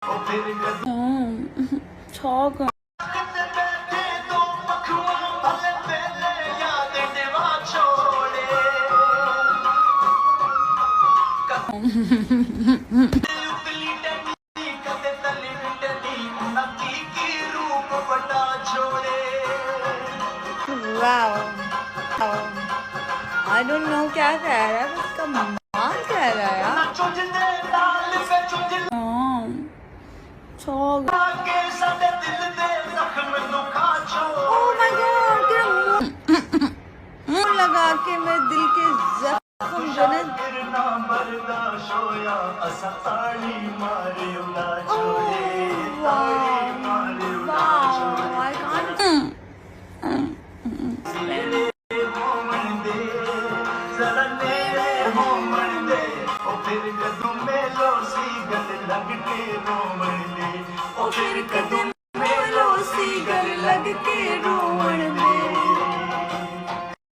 I don't know क्या कह रहा है, उसका माँ कह रहा है यार। Oh my God, तेरा मुंह लगा के मेरे दिल के जख्म जो है। फिर कदम में लो सी गल लग के रो